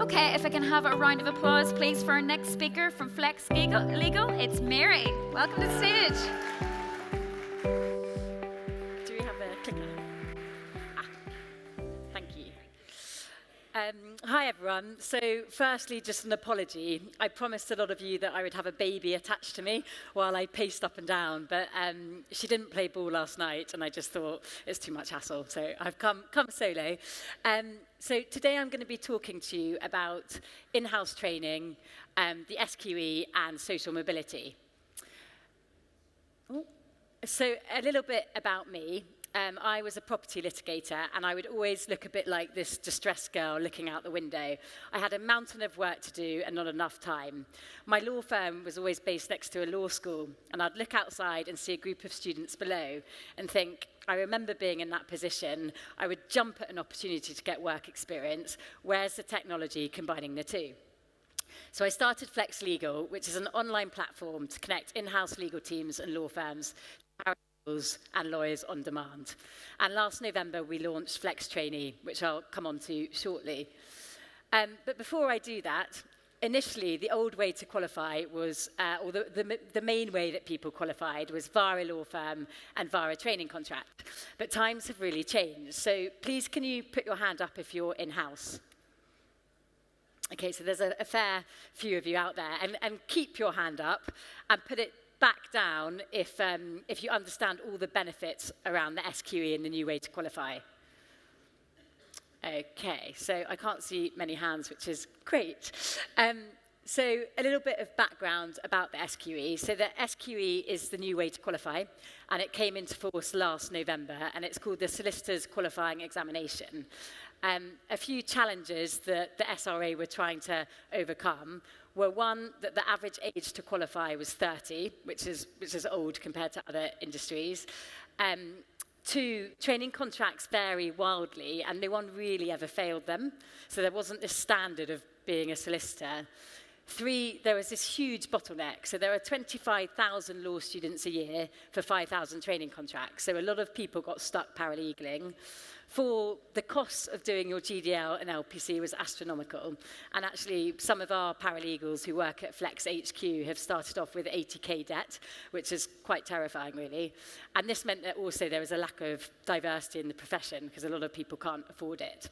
Okay, if I can have a round of applause, please, for our next speaker from Flex Legal. It's Mary. Welcome to the stage. Do we have a clicker? Thank you. Hi, everyone. So, firstly, just an apology. I promised a lot of you that I would have a baby attached to me while I paced up and down, but she didn't play ball last night, and I just thought it's too much hassle, so I've come solo. So today I'm going to be talking to you about in-house training, the SQE, and social mobility. So a little bit about me. I was a property litigator, and I would always look a bit like this distressed girl looking out the window. I had a mountain of work to do and not enough time. My law firm was always based next to a law school, and I'd look outside and see a group of students below and think, I remember being in that position. I would jump at an opportunity to get work experience. Where's the technology combining the two? So I started Flex Legal, which is an online platform to connect in-house legal teams and law firms, paralegals and lawyers on demand. And last November, we launched Flex Trainee, which I'll come on to shortly. But before I do that, initially, the old way to qualify was, or the main way that people qualified was via a law firm and via a training contract. But times have really changed. So please, can you put your hand up if you're in-house? Okay, so there's a fair few of you out there. And keep your hand up and put it back down if you understand all the benefits around the SQE and the new way to qualify. Okay, so I can't see many hands, which is great. So a little bit of background about the SQE. So the SQE is the new way to qualify, and it came into force last November, and it's called the Solicitor's Qualifying Examination. A few challenges that the SRA were trying to overcome were, one, that the average age to qualify was 30, which is old compared to other industries. Two, training contracts vary wildly, and no one really ever failed them. So there wasn't this standard of being a solicitor. Three, there was this huge bottleneck. So there are 25,000 law students a year for 5,000 training contracts. So a lot of people got stuck paralegaling. Four, the cost of doing your GDL and LPC was astronomical. And actually, some of our paralegals who work at Flex HQ have started off with 80k debt, which is quite terrifying, really. And this meant that also there was a lack of diversity in the profession because a lot of people can't afford it.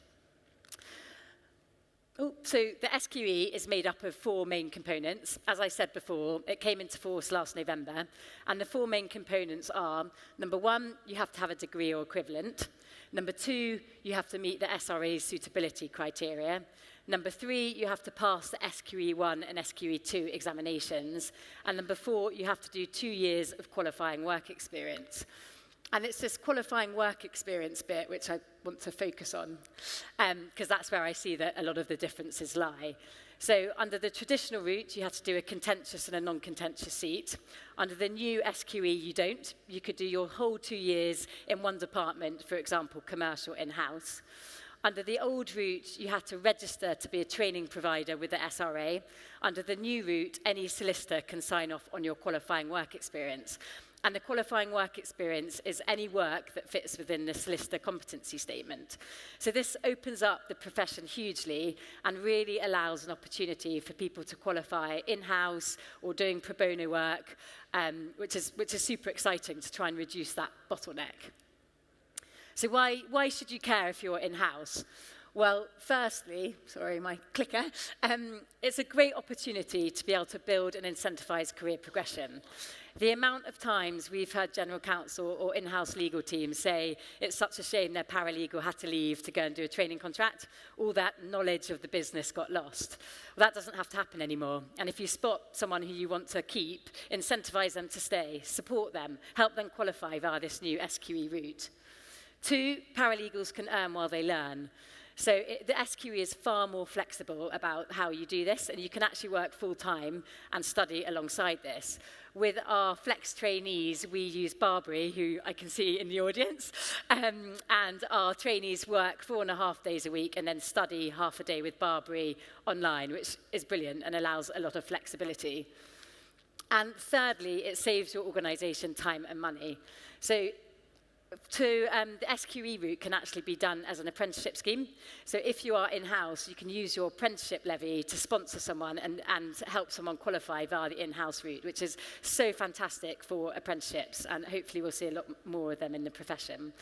So the SQE is made up of four main components. As I said before, it came into force last November. And the four main components are, number one, you have to have a degree or equivalent. Number two, you have to meet the SRA's suitability criteria. Number three, you have to pass the SQE1 and SQE2 examinations. And number four, you have to do 2 years of qualifying work experience. And it's this qualifying work experience bit which I want to focus on, because that's where I see that a lot of the differences lie. So under the traditional route, you had to do a contentious and a non-contentious seat. Under the new SQE, you don't. You could do your whole 2 years in one department, for example, commercial in-house. Under the old route, you had to register to be a training provider with the SRA. Under the new route, any solicitor can sign off on your qualifying work experience. And the qualifying work experience is any work that fits within the solicitor competency statement. So this opens up the profession hugely and really allows an opportunity for people to qualify in-house or doing pro bono work, which is super exciting to try and reduce that bottleneck. So why should you care if you're in-house? Well, firstly, sorry, my clicker, it's a great opportunity to be able to build and incentivize career progression. The amount of times we've heard general counsel or in-house legal teams say it's such a shame their paralegal had to leave to go and do a training contract, all that knowledge of the business got lost. Well, that doesn't have to happen anymore. And if you spot someone who you want to keep, incentivize them to stay, support them, help them qualify via this new SQE route. Two, paralegals can earn while they learn. So the SQE is far more flexible about how you do this, and you can actually work full-time and study alongside this. With our Flex trainees, we use Barbary, who I can see in the audience, and our trainees work 4.5 days a week and then study half a day with Barbary online, which is brilliant and allows a lot of flexibility. And thirdly, it saves your organisation time and money. So The SQE route can actually be done as an apprenticeship scheme. So if you are in-house, you can use your apprenticeship levy to sponsor someone and help someone qualify via the in-house route, which is so fantastic for apprenticeships, and hopefully we'll see a lot more of them in the profession.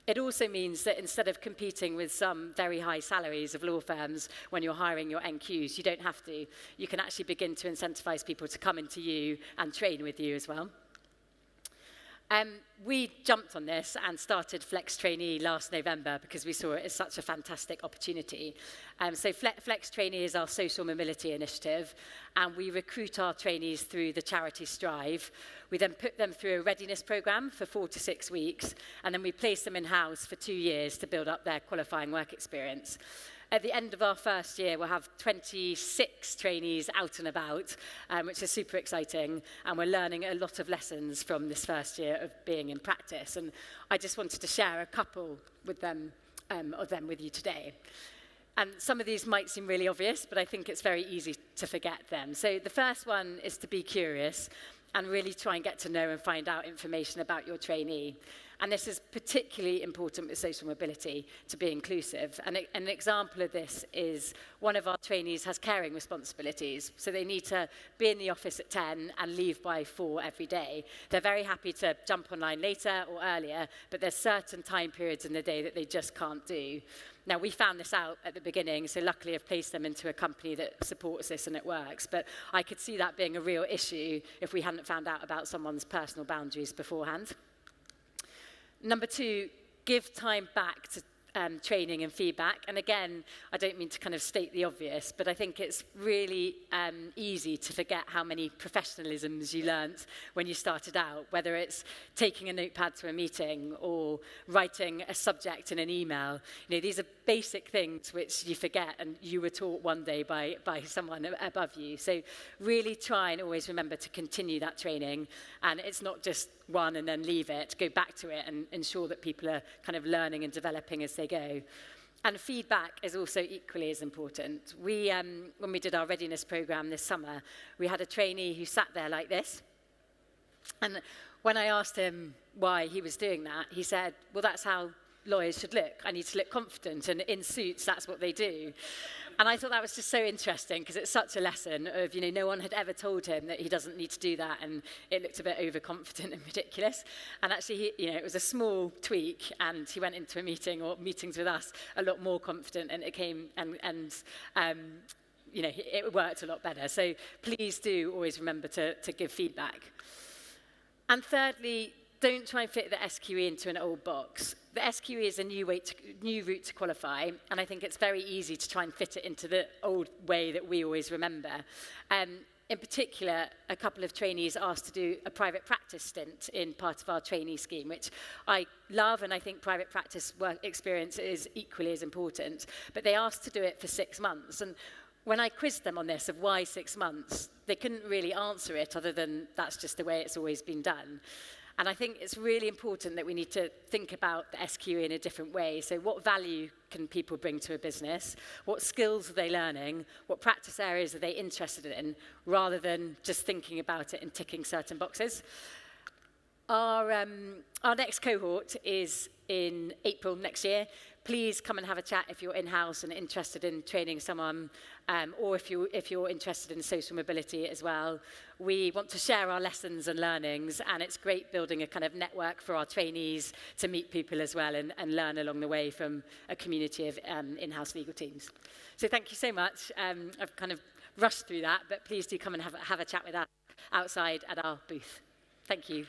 It also means that instead of competing with some very high salaries of law firms when you're hiring your NQs, you don't have to. You can actually begin to incentivize people to come into you and train with you as well. We jumped on this and started Flex Trainee last November because we saw it as such a fantastic opportunity. So Flex Trainee is our social mobility initiative, and we recruit our trainees through the charity Strive. We then put them through a readiness program for 4 to 6 weeks, and then we place them in-house for 2 years to build up their qualifying work experience. At the end of our first year, we'll have 26 trainees out and about, which is super exciting, and we're learning a lot of lessons from this first year of being in practice. And I just wanted to share a couple with them, with you today. And some of these might seem really obvious, but I think it's very easy to forget them. So the first one is to be curious and really try and get to know and find out information about your trainee. And this is particularly important with social mobility, to be inclusive. And an example of this is one of our trainees has caring responsibilities. So they need to be in the office at 10 and leave by 4 every day. They're very happy to jump online later or earlier, but there's certain time periods in the day that they just can't do. Now, we found this out at the beginning, so luckily I've placed them into a company that supports this and it works. But I could see that being a real issue if we hadn't found out about someone's personal boundaries beforehand. Number 2, give time back to training and feedback. And again, I don't mean to kind of state the obvious, but I think it's really easy to forget how many professionalisms you learnt when you started out, whether it's taking a notepad to a meeting or writing a subject in an email. You know, these are basic things which you forget and you were taught one day by someone above you. So really try and always remember to continue that training. And it's not just one and then leave it, go back to it and ensure that people are kind of learning and developing as they go. And feedback is also equally as important. We, when we did our readiness program this summer, we had a trainee who sat there like this. And when I asked him why he was doing that, he said, well, that's how lawyers should look. I need to look confident, and in suits, that's what they do. And I thought that was just so interesting because it's such a lesson of, you know, no one had ever told him that he doesn't need to do that, and it looked a bit overconfident and ridiculous. And actually, it was a small tweak, and he went into a meeting or meetings with us a lot more confident, and it came it worked a lot better. So please do always remember to give feedback. And thirdly, don't try and fit the SQE into an old box. The SQE is a new route to qualify, and I think it's very easy to try and fit it into the old way that we always remember. In particular, a couple of trainees asked to do a private practice stint in part of our trainee scheme, which I love, and I think private practice work experience is equally as important. But they asked to do it for 6 months, and when I quizzed them on this of why 6 months, they couldn't really answer it other than that's just the way it's always been done. And I think it's really important that we need to think about the SQE in a different way. So what value can people bring to a business? What skills are they learning? What practice areas are they interested in? Rather than just thinking about it and ticking certain boxes. Our next cohort is in April next year. Please come and have a chat if you're in-house and interested in training someone, or if you're interested in social mobility as well. We want to share our lessons and learnings, and it's great building a kind of network for our trainees to meet people as well and learn along the way from a community of in-house legal teams. So thank you so much. I've kind of rushed through that, but please do come and have a chat with us outside at our booth. Thank you.